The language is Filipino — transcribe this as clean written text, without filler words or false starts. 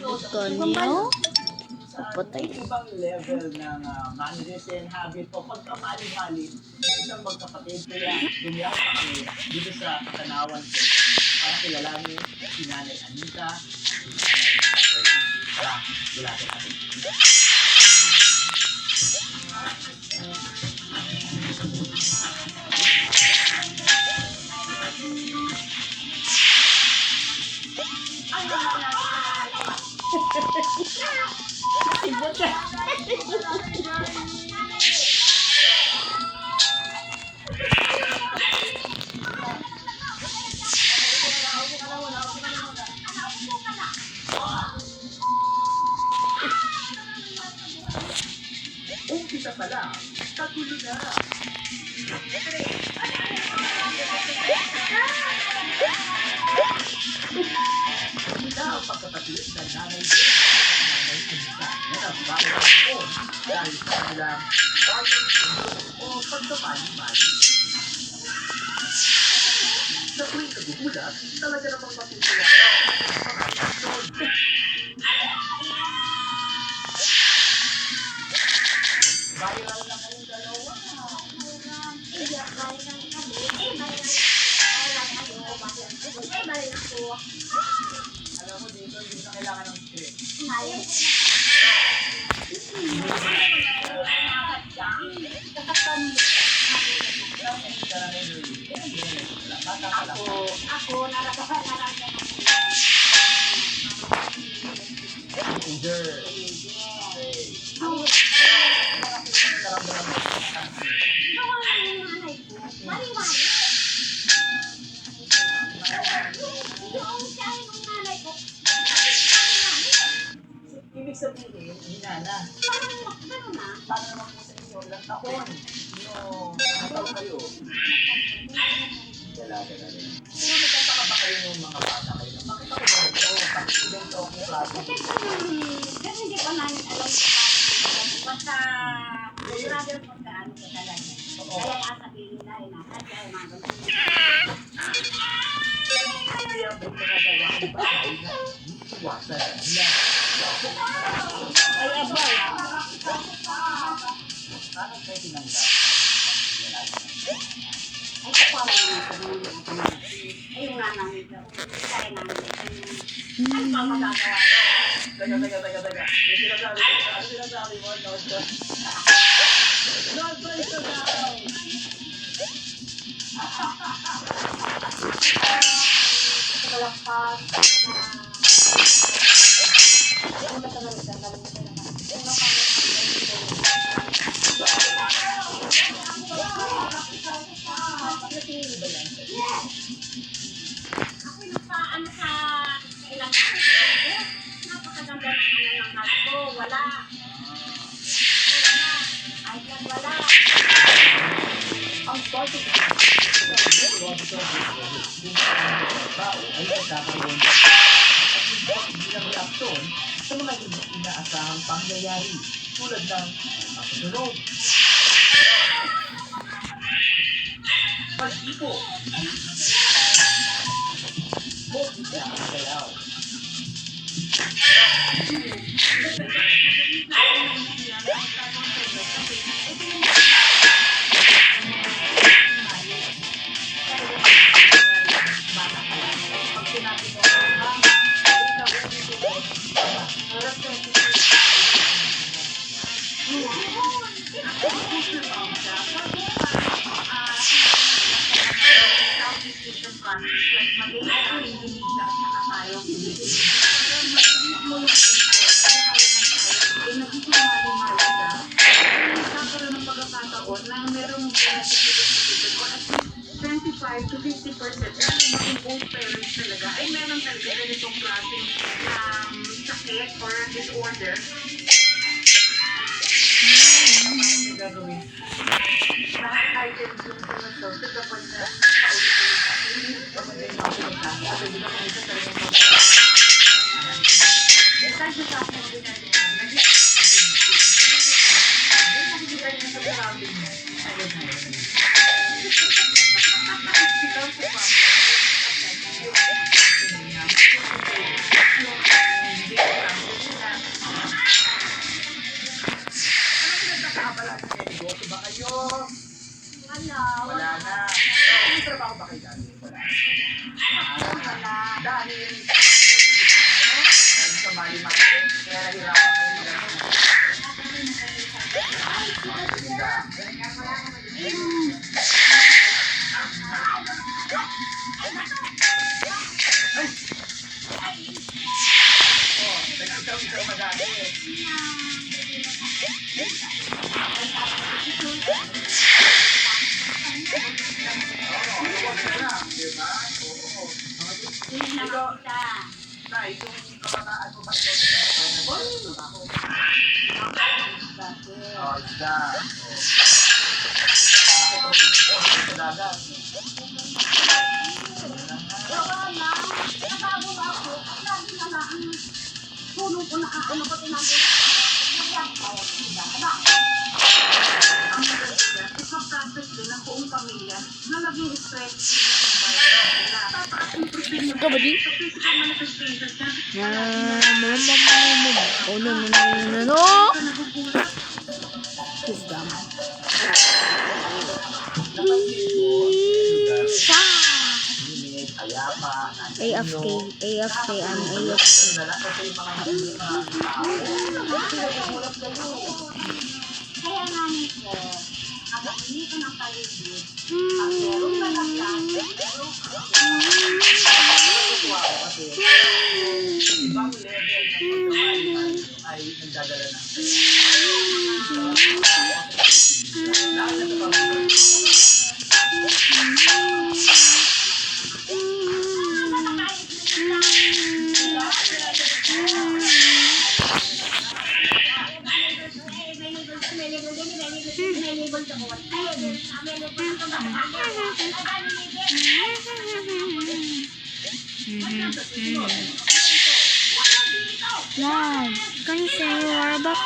Kanyo? Patay. Ibang level ng mannerism, habit o pagkamali-mali isang magkapatid. Kaya gumiyak pa kami dito sa Katanawan ko para kilalanin si Nanay Anita, si Nanay Shirley. Tara, bulatan natin. Ibot ka! Umpisa pa lang, kagulo na. Ito ang pagkapatid ng nanay ko at nanay Anita na nagbabalang ko dahil sa kanilang bagong sundo o pagkamali-mali. Sa tuwing nagugulat, talaga namang matutuwa ka sa mga aksyon. Viral na kayong dalawa. Alam mo dito, hindi na kailangan ng script. Ako, nararamdaman Girl. Ibig sabihin, hinana. Paano naman po sa inyo? Ilang taon? Ilang taon kayo? Dalaga na rin. Pero nagtataka ba kayo ng mga bata kayo? Bakit ako ba ito? Bakit ibento ako ng klase? kasi hindi pa namin alam sa paano. Basta, brother ko sa ano sa talaga. Kaya sasabihin nila, nakasya ay mga ganun. Kaya may mga gawain ba ay iwasan nila. Ay, abay. Paano kayo tinanggap? Ay, kapwa mo yung tumulong ko na. Ay, yung nga namin ito. Kaya namin ito. Ay, pa magagawa. Taga. May sinasabi mo, no, sir. No, sir, now. Malakpas. Ano ba talaga ito? Ako yung ano sa ilang napakaganda ng hal ko. Wala. Ay, wala. Ang basic tao ay nagkakaroon at bilang reaksyon sa mga hindi inaasahang pangyayari tulad ng pagsunog, pag-ipo, o bigla ang galaw. Like mag-i-ay, hindi siya at saka tayo. Nagkakaroon ng pagkakataon na merong benefit ko at 25 to 50%. Pero maging both parents talaga ay meron talaga ganitong klaseng sakit or disorder. Ano gagawin? Lahat items yung sinasaw to the point na paulit-ulit sa Kapag may mga pinagkasa, at hindi na kami sa talagang mga Besides the fact na ginagawa, nakikita niya sa surrounding niya. ayun na yun. Ikaw sa pamilya. Yan. Bakit ako sa dagat? Wala na. Natago na ako. Lagi na lang ang tulong ko na ano ko tinagay. Kaya kaya sila. Anak. Ang maganda dyan, ipaprocess din ng buong pamilya na naging stress yung environment nila. Tataas yung problema Ikaw ba di? sa physical manifestations niya. Oh, no, no, no, no, no. Ka nagugulat. Kiss them. Napansin ko, lugar, Sa! init, ayapa, AFK, AFK, I'm AFK. na lang kasi yung mga tao. Kaya nga nito, kapag hindi ka ng paligid, ang meron ka ng plan, meron ka Natutuwa ako kasi ibang level ng pagkamali ay nagdadala ng lahat na kapag Love, can you say you are back?